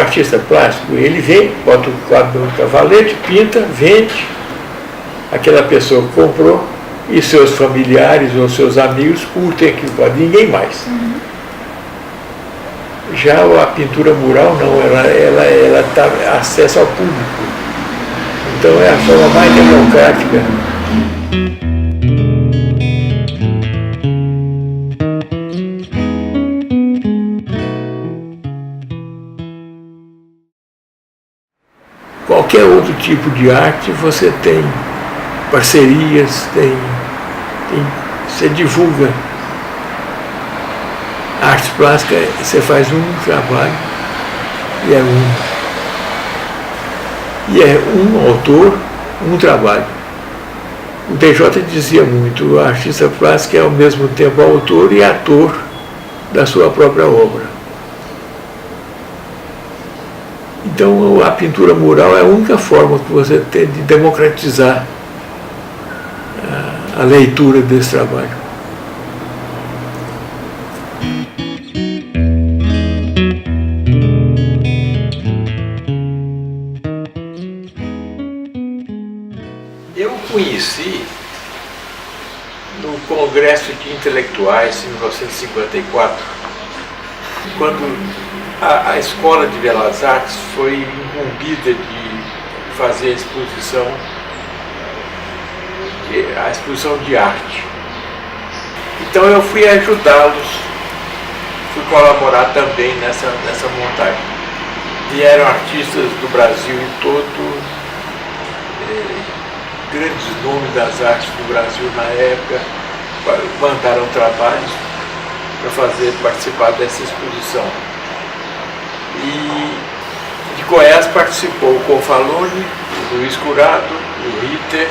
artista plástico, ele vem, bota o quadro no cavalete, pinta, vende, aquela pessoa que comprou e seus familiares ou seus amigos curtem aquilo quadro, ninguém mais. Já a pintura mural não, ela dá acesso ao público. Então é a forma mais democrática. Qualquer outro tipo de arte você tem parcerias, você divulga. Arte plástica, você faz um trabalho e é um autor, um trabalho. O DJ dizia muito, o artista plástico é ao mesmo tempo autor e ator da sua própria obra. Então a pintura mural é a única forma que você tem de democratizar a leitura desse trabalho. Eu conheci no Congresso de Intelectuais, em 1954, quando a Escola de Belas Artes foi incumbida de fazer a exposição de arte. Então eu fui ajudá-los, fui colaborar também nessa montagem. Vieram artistas do Brasil todo, grandes nomes das artes do Brasil na época, mandaram trabalhos para participar dessa exposição. E de Goiás participou o Confalone, o Luiz Curado, o Ritter,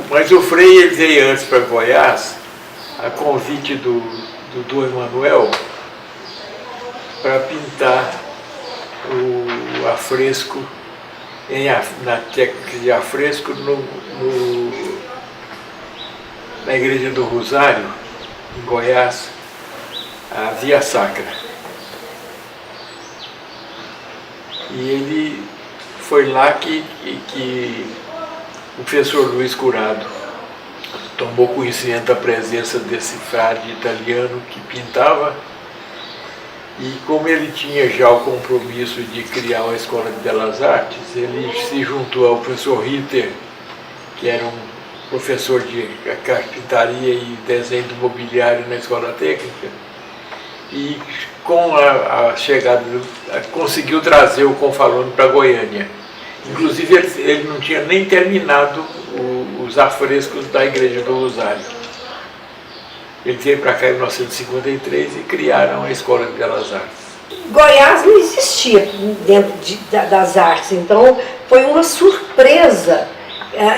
mas o Frei ele veio antes para Goiás, a convite do Dom Emanuel, para pintar o afresco, na técnica de afresco na Igreja do Rosário, em Goiás, a Via Sacra. E ele foi lá que o professor Luiz Curado tomou conhecimento da presença desse frade italiano que pintava, e como ele tinha já o compromisso de criar uma escola de belas artes, ele se juntou ao professor Ritter, que era um professor de carpintaria e desenho do mobiliário na escola técnica, e com a chegada, conseguiu trazer o Confalone para Goiânia. Inclusive ele não tinha nem terminado os afrescos da Igreja do Rosário. Ele veio para cá em 1953 e criaram a Escola de Belas Artes. Goiás não existia dentro das artes, então foi uma surpresa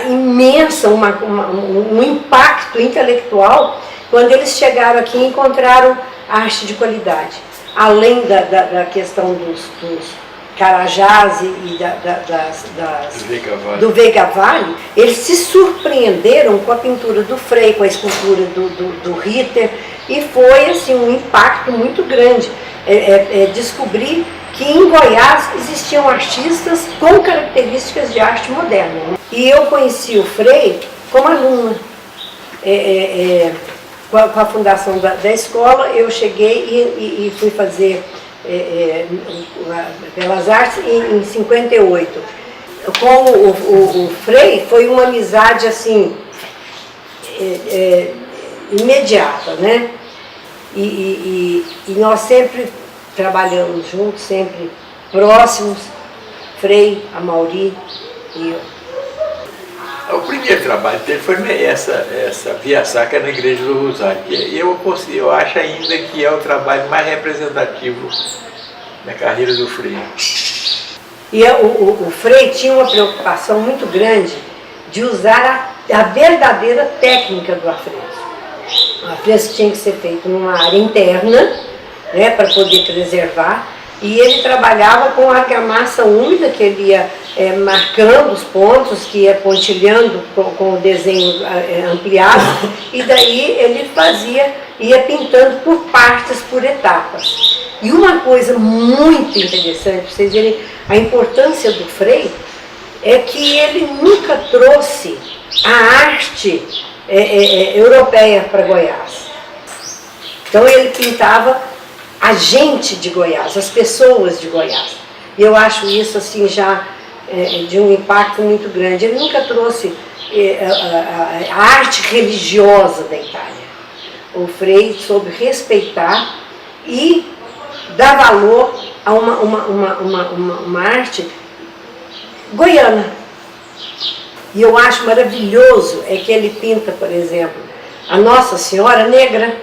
imensa, um impacto intelectual quando eles chegaram aqui e encontraram arte de qualidade. Além da questão dos Carajás e do Veiga Vale, eles se surpreenderam com a pintura do Frei, com a escultura do Ritter, e foi assim, um impacto muito grande. Descobrir que em Goiás existiam artistas com características de arte moderna. Né? E eu conheci o Frei como aluna. Com a fundação da escola, eu cheguei e fui fazer Belas Artes em 58. Com o Frei foi uma amizade assim imediata, né? E nós sempre trabalhamos juntos, sempre próximos, Frei, Amauri e eu. O primeiro trabalho dele foi essa Via Sacra na Igreja do Rosário. E eu acho ainda que é o trabalho mais representativo da carreira do Frei. E o Frei tinha uma preocupação muito grande de usar a verdadeira técnica do afresco. O afresco tinha que ser feito numa área interna, né, para poder preservar, e ele trabalhava com argamassa úmida, que ele ia marcando os pontos, que ia pontilhando com o desenho ampliado, e daí ele ia pintando por partes, por etapas. E uma coisa muito interessante, para vocês verem a importância do Frei, é que ele nunca trouxe a arte europeia para Goiás. Então ele pintava a gente de Goiás, as pessoas de Goiás. E eu acho isso assim já de um impacto muito grande. Ele nunca trouxe a arte religiosa da Itália. O Frei soube respeitar e dar valor a uma arte goiana. E eu acho maravilhoso é que ele pinta, por exemplo, a Nossa Senhora negra.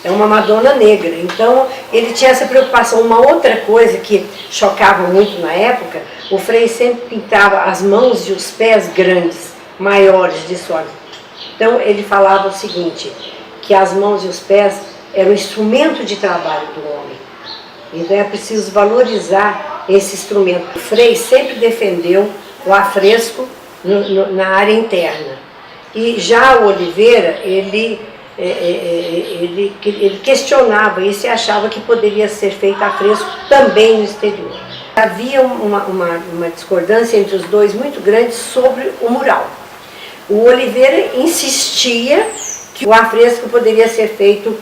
É uma Madonna negra. Então ele tinha essa preocupação. Uma outra coisa que chocava muito na época, o Frei sempre pintava as mãos e os pés grandes, maiores de sua. Então ele falava o seguinte, que as mãos e os pés eram o instrumento de trabalho do homem. Então é preciso valorizar esse instrumento. O Frei sempre defendeu o afresco na área interna. E já o Oliveira, ele questionava isso e achava que poderia ser feito afresco também no exterior. Havia uma discordância entre os dois muito grande sobre o mural. O Oliveira insistia que o afresco poderia ser feito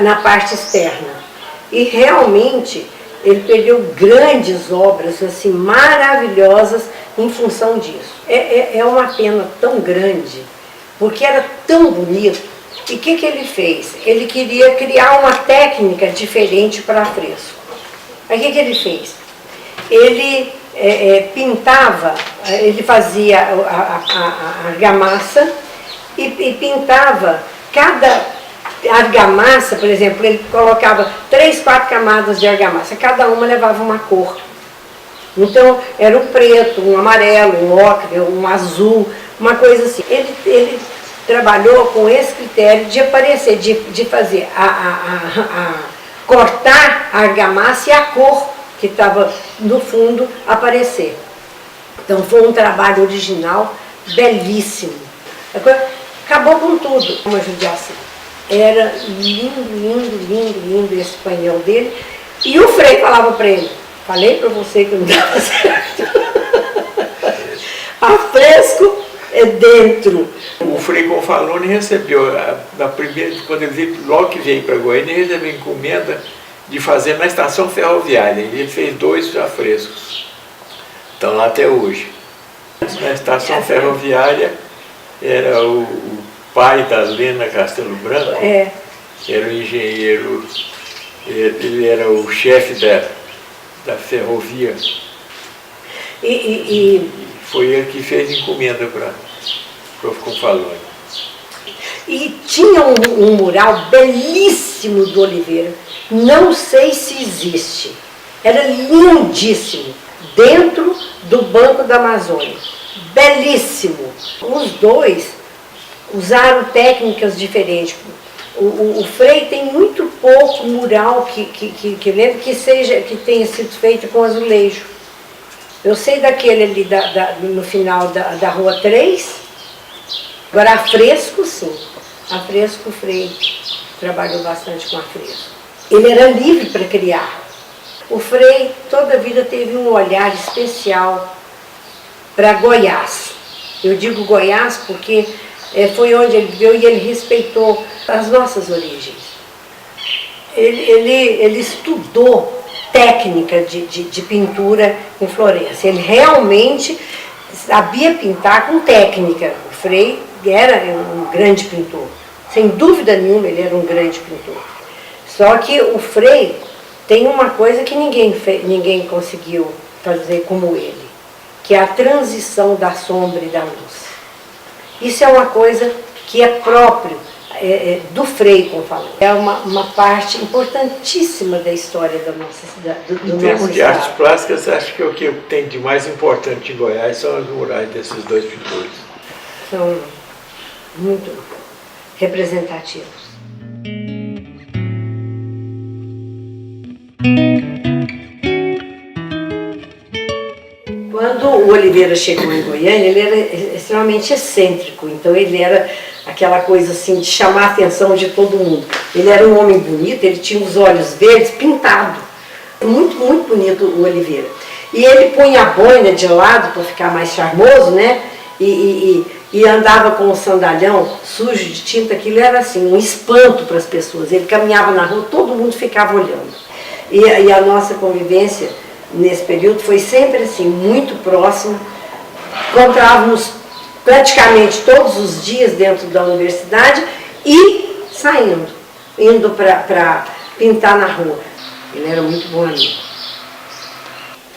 na parte externa. E realmente ele perdeu grandes obras assim, maravilhosas em função disso. É uma pena tão grande, porque era tão bonito. E o que ele fez? Ele queria criar uma técnica diferente para afresco. Aí o que ele fez? Ele pintava, ele fazia a argamassa e pintava cada argamassa, por exemplo, ele colocava 3, 4 camadas de argamassa, cada uma levava uma cor. Então era um preto, um amarelo, um ocre, um azul, uma coisa assim. Ele trabalhou com esse critério de aparecer, de fazer cortar a argamassa e a cor que estava no fundo aparecer. Então foi um trabalho original, belíssimo. Acabou com tudo, uma judiação. Era lindo, lindo, lindo, lindo esse painel dele. E o Frei falava para ele, falei para você que não dava certo. Afresco é dentro. O Frei Gonfaloni recebeu, na primeira, quando ele veio, logo que veio para Goiânia, ele recebeu encomenda de fazer na estação ferroviária. Ele fez 2 afrescos. Estão lá até hoje. Na estação ferroviária era o pai da Lena Castelo Branco, era o engenheiro, ele era o chefe da ferrovia. E foi ele que fez encomenda para o Gonfaloni. E tinha um mural belíssimo do Oliveira, não sei se existe, era lindíssimo, dentro do Banco da Amazônia, belíssimo. Os dois usaram técnicas diferentes. O Frei tem muito pouco mural que lembro que tenha sido feito com azulejo. Eu sei daquele ali no final da Rua 3, agora afresco sim, afresco o Frei trabalhou bastante com afresco. Ele era livre para criar. O Frei toda a vida teve um olhar especial para Goiás. Eu digo Goiás porque foi onde ele viveu e ele respeitou as nossas origens. Ele estudou técnica de pintura em Florença. Ele realmente sabia pintar com técnica. O Frei era um grande pintor. Sem dúvida nenhuma ele era um grande pintor. Só que o Frei tem uma coisa que ninguém conseguiu fazer como ele, que é a transição da sombra e da luz. Isso é uma coisa que é próprio do Frei Gonfaloni. É uma parte importantíssima da história do nosso Em termos de artes plásticas, acho que o que tem de mais importante em Goiás são as murais desses 2 pintores. São muito representativos. Quando o Oliveira chegou em Goiânia, ele era extremamente excêntrico, então ele era aquela coisa assim de chamar a atenção de todo mundo. Ele era um homem bonito, ele tinha os olhos verdes pintados. Muito, muito bonito o Oliveira. E ele punha a boina de lado para ficar mais charmoso, né? E andava com um sandalhão sujo de tinta, aquilo era assim, um espanto para as pessoas. Ele caminhava na rua, todo mundo ficava olhando. E a nossa convivência nesse período foi sempre assim, muito próxima. Encontrávamos praticamente todos os dias dentro da universidade e saindo, indo para pintar na rua. Ele era muito bom amigo.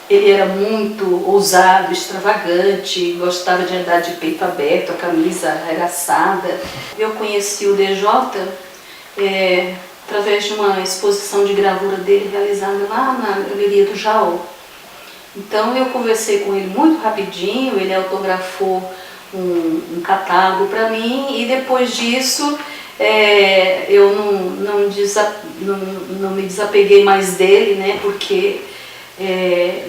Ele era muito ousado, extravagante, gostava de andar de peito aberto, a camisa arregaçada. Eu conheci o DJ através de uma exposição de gravura dele realizada lá na Galeria do Jaú. Então eu conversei com ele muito rapidinho, ele autografou um catálogo para mim e depois disso eu não me desapeguei mais dele, né, porque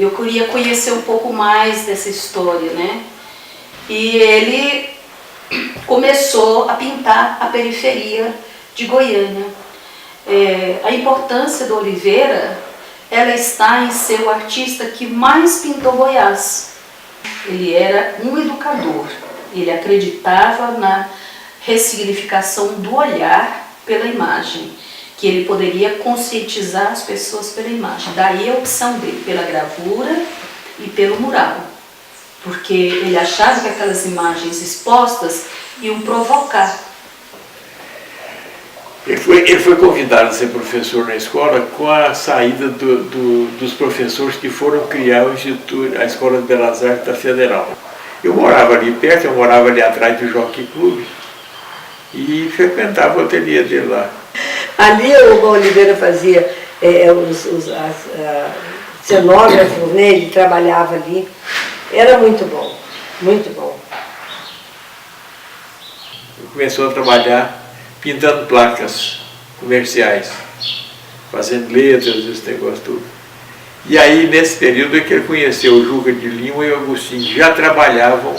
eu queria conhecer um pouco mais dessa história, né? E ele começou a pintar a periferia de Goiânia. A importância do Oliveira, ela está em ser o artista que mais pintou Goiás. Ele era um educador, ele acreditava na ressignificação do olhar pela imagem, que ele poderia conscientizar as pessoas pela imagem. Daí a opção dele pela gravura e pelo mural, porque ele achava que aquelas imagens expostas iam provocar. Ele foi convidado a ser professor na escola com a saída dos professores que foram criar o Instituto, a Escola de Belas Artes da Federal. Eu morava ali perto, eu morava ali atrás do Jockey Club e frequentava o ateliê dele lá. Ali o Oliveira fazia cenógrafos, né? Ele trabalhava ali. Era muito bom, muito bom. Ele começou a trabalhar pintando placas comerciais, fazendo letras, esse negócio tudo. E aí, nesse período, é que ele conheceu o Juca de Lima e o Agostinho, que já trabalhavam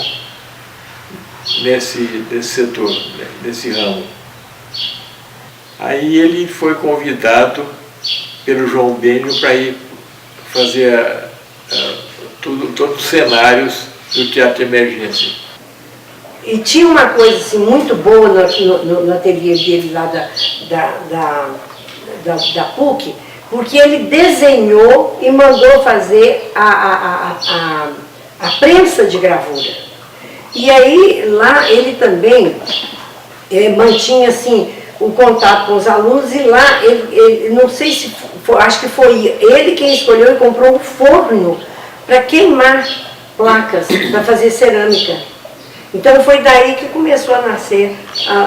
nesse setor, nesse ramo. Aí ele foi convidado pelo João Bênio para ir fazer todos os cenários do Teatro de Emergência. E tinha uma coisa assim, muito boa no ateliê dele lá da PUC, porque ele desenhou e mandou fazer a prensa de gravura. E aí lá ele também mantinha assim o contato com os alunos e lá ele não sei se foi, acho que foi ele quem escolheu e comprou um forno para queimar placas, para fazer cerâmica. Então foi daí que começou a nascer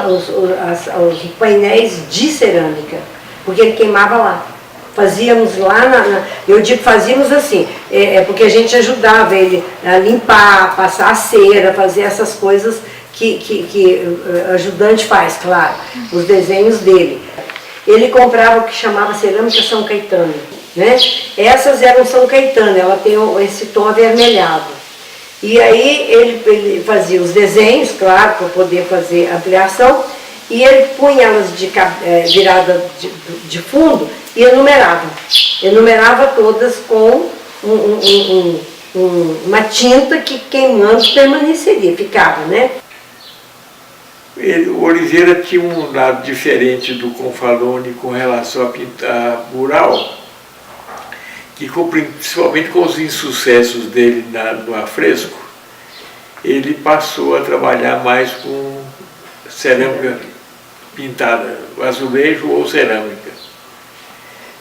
os painéis de cerâmica, porque ele queimava lá. Fazíamos lá, eu digo fazíamos assim, porque a gente ajudava ele a limpar, passar a cera, fazer essas coisas que ajudante faz, claro, os desenhos dele. Ele comprava o que chamava cerâmica São Caetano, né? Essas eram São Caetano, ela tem esse tom avermelhado. E aí ele fazia os desenhos, claro, para poder fazer ampliação, e ele punha elas virada de fundo e enumerava. Enumerava todas com uma tinta que queimando permaneceria, ficava, né? O Oliveira tinha um lado diferente do Confalone com relação a pintar mural, que principalmente com os insucessos dele no afresco, ele passou a trabalhar mais com cerâmica pintada, azulejo ou cerâmica.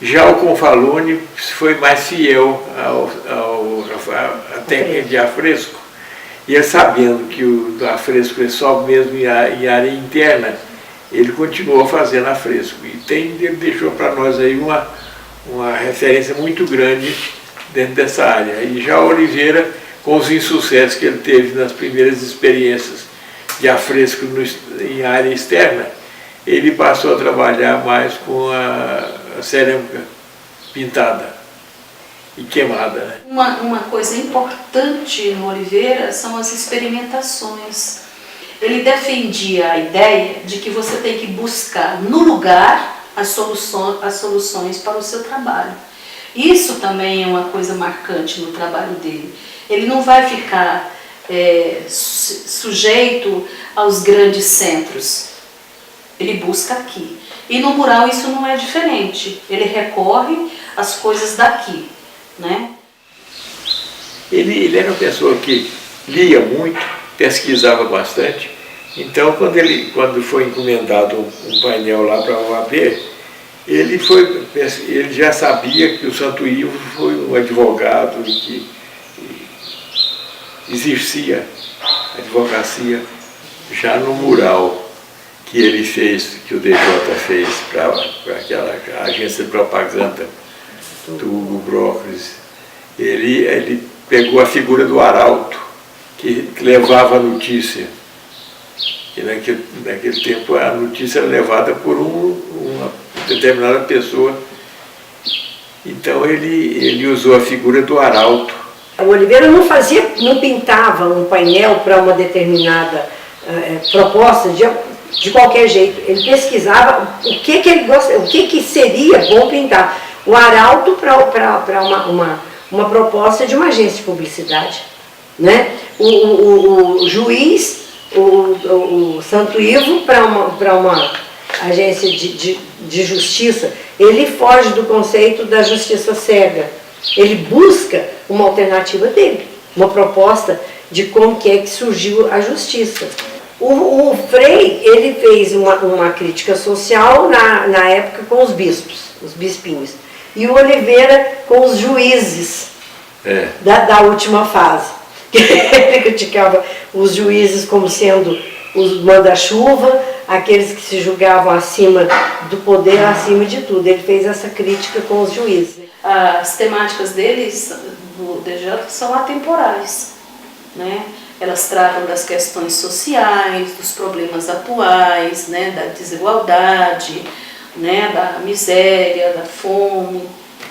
Já o Confalone foi mais fiel à técnica de afresco, e ele sabendo que o afresco é só mesmo em área interna, ele continuou fazendo afresco. E ele deixou para nós aí uma referência muito grande dentro dessa área. E já o Oliveira, com os insucessos que ele teve nas primeiras experiências de afresco em área externa, ele passou a trabalhar mais com a cerâmica pintada e queimada. Né? Uma coisa importante no Oliveira são as experimentações. ele defendia a ideia de que você tem que buscar no lugar as soluções para o seu trabalho. Isso também é uma coisa marcante no trabalho dele. Ele não vai ficar sujeito aos grandes centros. Ele busca aqui. E no mural isso não é diferente. Ele recorre às coisas daqui, né? Ele era uma pessoa que lia muito, pesquisava bastante. Então, quando foi encomendado um painel lá para a OAB, ele já sabia que o Santo Ivo foi um advogado e que exercia advocacia já no mural que ele fez, que o DJ fez para aquela agência de propaganda do Hugo Brócolis. Ele pegou a figura do arauto, que levava a notícia. E naquele tempo a notícia era levada por uma determinada pessoa. Então ele usou a figura do arauto. O Oliveira não pintava um painel para uma determinada proposta de qualquer jeito. Ele pesquisava o que ele gosta, o que seria bom pintar. O arauto para uma proposta de uma agência de publicidade, né? O juiz, o Santo Ivo para uma agência de justiça. Ele foge do conceito da justiça cega. Ele busca uma alternativa dele, uma proposta de como que é que surgiu a justiça. O Frei, ele fez uma crítica social na época com os bispos, os bispinhos. E o Oliveira com os juízes da última fase. Ele criticava os juízes como sendo os manda-chuva, aqueles que se julgavam acima do poder, acima de tudo. Ele fez essa crítica com os juízes. As temáticas deles, do DJ, são atemporais, né? Elas tratam das questões sociais, dos problemas atuais, né? Da desigualdade, né? Da miséria, da fome,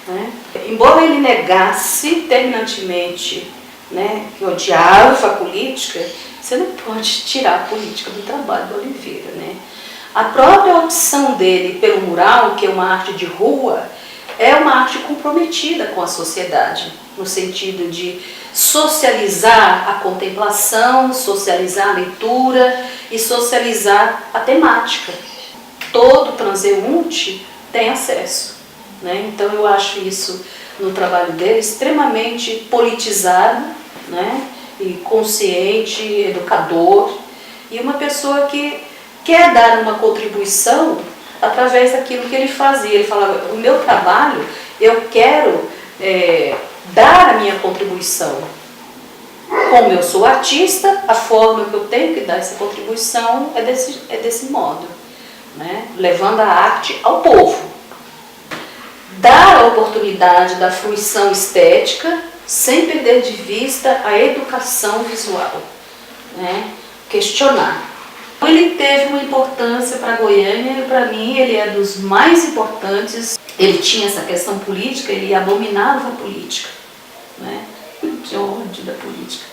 né? Embora ele negasse terminantemente, né, que odiava a política, você não pode tirar a política do trabalho do Oliveira, né? A própria opção dele pelo mural, que é uma arte de rua, é uma arte comprometida com a sociedade, no sentido de socializar a contemplação, socializar a leitura e socializar a temática. Todo transeunte tem acesso, né? Então eu acho isso no trabalho dele extremamente politizado, né? E consciente, educador, e uma pessoa que quer dar uma contribuição através daquilo que ele fazia. Ele falava, o meu trabalho, eu quero dar a minha contribuição. Como eu sou artista, a forma que eu tenho que dar essa contribuição é desse modo, né? Levando a arte ao povo. Dar a oportunidade da fruição estética sem perder de vista a educação visual, né? Questionar. Ele teve uma importância para Goiânia e para mim ele é dos mais importantes. Ele tinha essa questão política, ele abominava a política, né? Tinha ódio da política.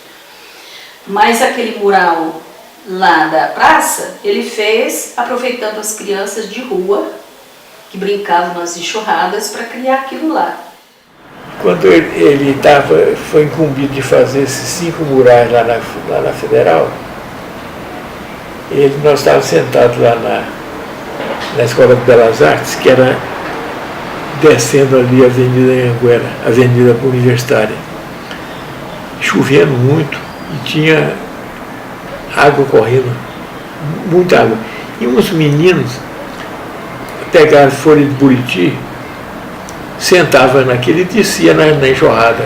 Mas aquele mural lá da praça, ele fez aproveitando as crianças de rua que brincavam nas enxurradas para criar aquilo lá. Quando ele foi incumbido de fazer esses 5 murais lá na Federal, nós estávamos sentados lá na Escola de Belas Artes, que era descendo ali a Avenida Anhanguera, Avenida Universitária, chovendo muito e tinha água correndo, muita água. E uns meninos pegaram folha de buriti, sentava naquele e descia na enxurrada.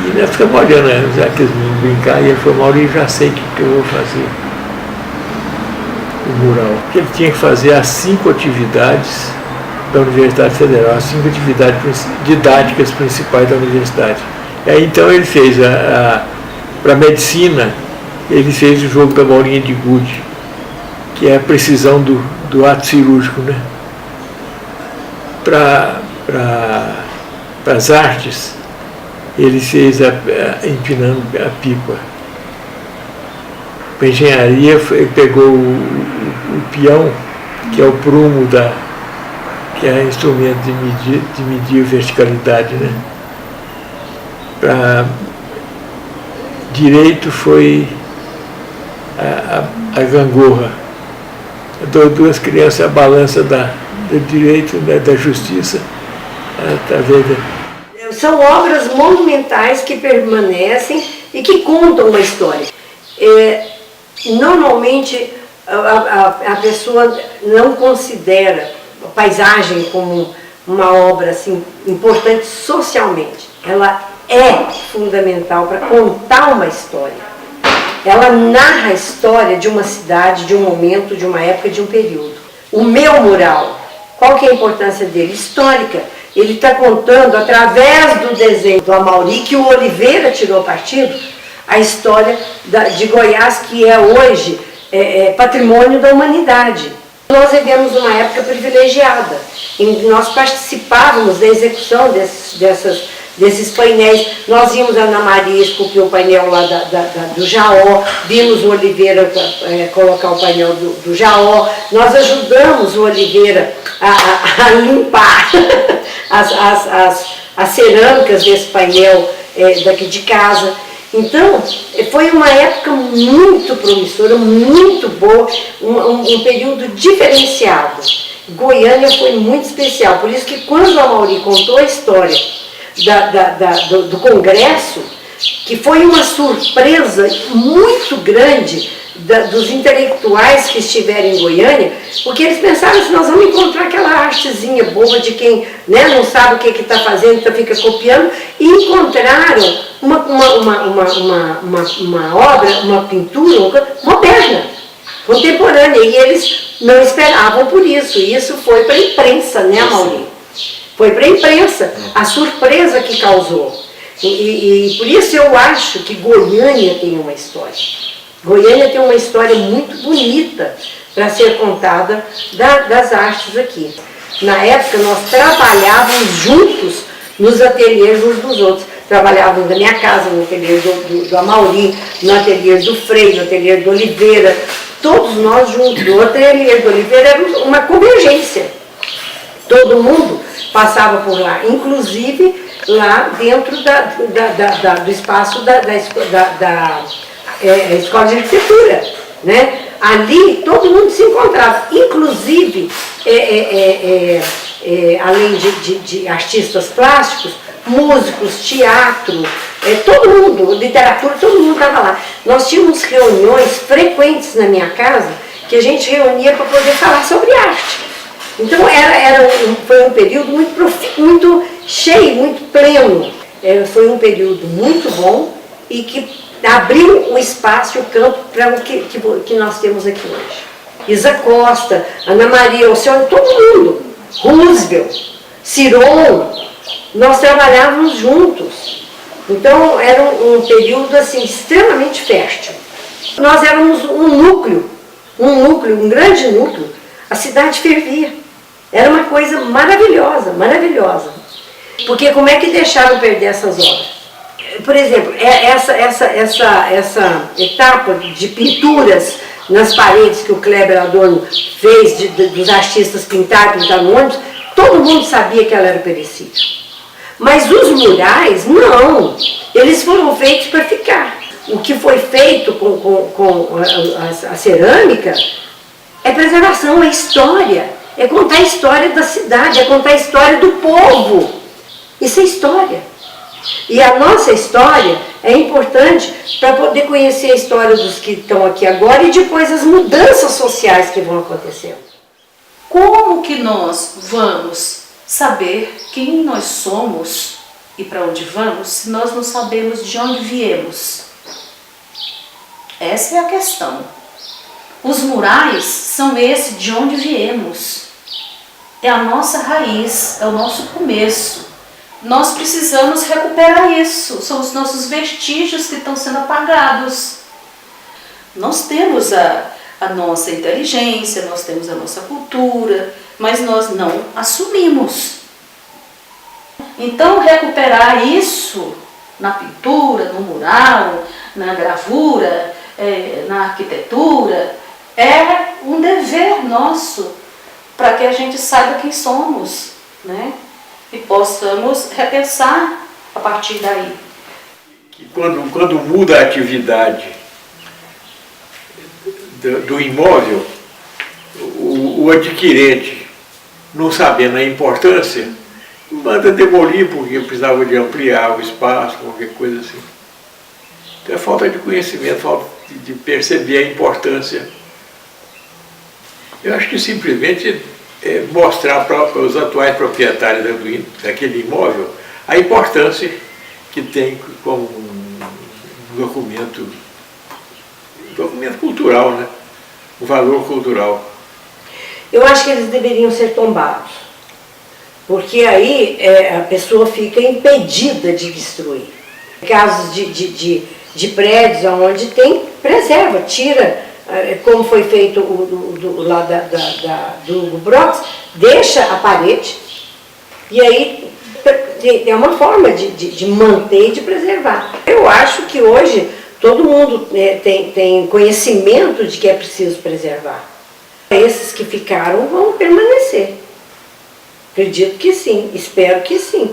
E nós ficamos olhando aqueles meninos brincar, e ele falou, Maurício, já sei o que eu vou fazer. O mural. Ele tinha que fazer as 5 atividades da Universidade Federal, as 5 atividades didáticas principais da universidade. E aí então ele fez, para medicina, ele fez o jogo da bolinha de gude, que é a precisão do ato cirúrgico, né? Para as artes, ele fez empinando a pipa. para engenharia, ele pegou o peão, que é o prumo que é instrumento de medir verticalidade, né? Para direito foi a gangorra. Duas crianças, a balança do direito, né, da justiça, tá vendo? São obras monumentais que permanecem e que contam uma história. Normalmente a pessoa não considera a paisagem como uma obra assim, importante socialmente. Ela é fundamental para contar uma história. Ela narra a história de uma cidade, de um momento, de uma época, de um período. O meu mural, qual que é a importância dele? Histórica. Ele está contando, através do desenho do Amauri, que o Oliveira tirou partido, a história de Goiás, que é hoje patrimônio da humanidade. Nós vivemos uma época privilegiada, em que nós participávamos da execução desses painéis. Nós vimos a Ana Maria esculpir o painel lá do Jaó, vimos o Oliveira colocar o painel do Jaó, nós ajudamos o Oliveira a limpar as cerâmicas desse painel daqui de casa. Então, foi uma época muito promissora, muito boa, um período diferenciado. Goiânia foi muito especial, por isso que quando o Amauri contou a história do Congresso, que foi uma surpresa muito grande dos intelectuais que estiveram em Goiânia, porque eles pensaram assim, nós vamos encontrar aquela artezinha boba de quem, né, não sabe o que está fazendo, então fica copiando, e encontraram uma obra, uma pintura moderna, contemporânea, e eles não esperavam por isso, e isso foi para a imprensa, né, Amauri? Foi para a imprensa, a surpresa que causou. E por isso eu acho que Goiânia tem uma história. Goiânia tem uma história muito bonita para ser contada das artes aqui. Na época nós trabalhávamos juntos nos ateliês uns dos outros. Trabalhávamos na minha casa, no ateliê do Amauri, no ateliê do Frei, no ateliê do Oliveira, todos nós juntos. O ateliê do Oliveira era uma convergência. Todo mundo passava por lá, inclusive lá dentro do espaço da Escola de Arquitetura, né? Ali todo mundo se encontrava, inclusive, além de artistas plásticos, músicos, teatro, todo mundo, literatura, todo mundo estava lá. Nós tínhamos reuniões frequentes na minha casa, que a gente reunia para poder falar sobre arte. Então foi um período muito cheio, muito pleno. Foi um período muito bom e que abriu o espaço e o campo para o que nós temos aqui hoje. Isa Costa, Ana Maria, o senhor, todo mundo, Roosevelt, Ciron, nós trabalhávamos juntos. Então era um período assim, extremamente fértil. Nós éramos um núcleo, um grande núcleo. A cidade fervia. Era uma coisa maravilhosa, maravilhosa. Porque como é que deixaram perder essas obras? Por exemplo, essa etapa de pinturas nas paredes que o Kleber Adorno fez, dos artistas pintar no ônibus, todo mundo sabia que ela era perecível. Mas os murais, não. Eles foram feitos para ficar. O que foi feito com a cerâmica é preservação, é história. É contar a história da cidade, é contar a história do povo. Isso é história. E a nossa história é importante para poder conhecer a história dos que estão aqui agora e depois as mudanças sociais que vão acontecendo. Como que nós vamos saber quem nós somos e para onde vamos se nós não sabemos de onde viemos? Essa é a questão. Os murais são esse de onde viemos. É a nossa raiz, é o nosso começo. Nós precisamos recuperar isso. São os nossos vestígios que estão sendo apagados. Nós temos a nossa inteligência, nós temos a nossa cultura, mas nós não assumimos. Então, recuperar isso na pintura, no mural, na gravura, na arquitetura, é um dever nosso para que a gente saiba quem somos, né? E possamos repensar a partir daí. Que quando muda a atividade do imóvel, o adquirente, não sabendo a importância, manda demolir porque precisava de ampliar o espaço, qualquer coisa assim. Então é falta de conhecimento, falta de perceber a importância. Eu acho que simplesmente mostrar para os atuais proprietários daquele imóvel a importância que tem como um documento cultural, né? O valor cultural. Eu acho que eles deveriam ser tombados, porque aí a pessoa fica impedida de destruir. Casos de prédios onde tem, preserva, tira, como foi feito lá do Brox, deixa a parede, e aí é uma forma de manter e de preservar. Eu acho que hoje todo mundo tem conhecimento de que é preciso preservar. Esses que ficaram vão permanecer. Acredito que sim, espero que sim.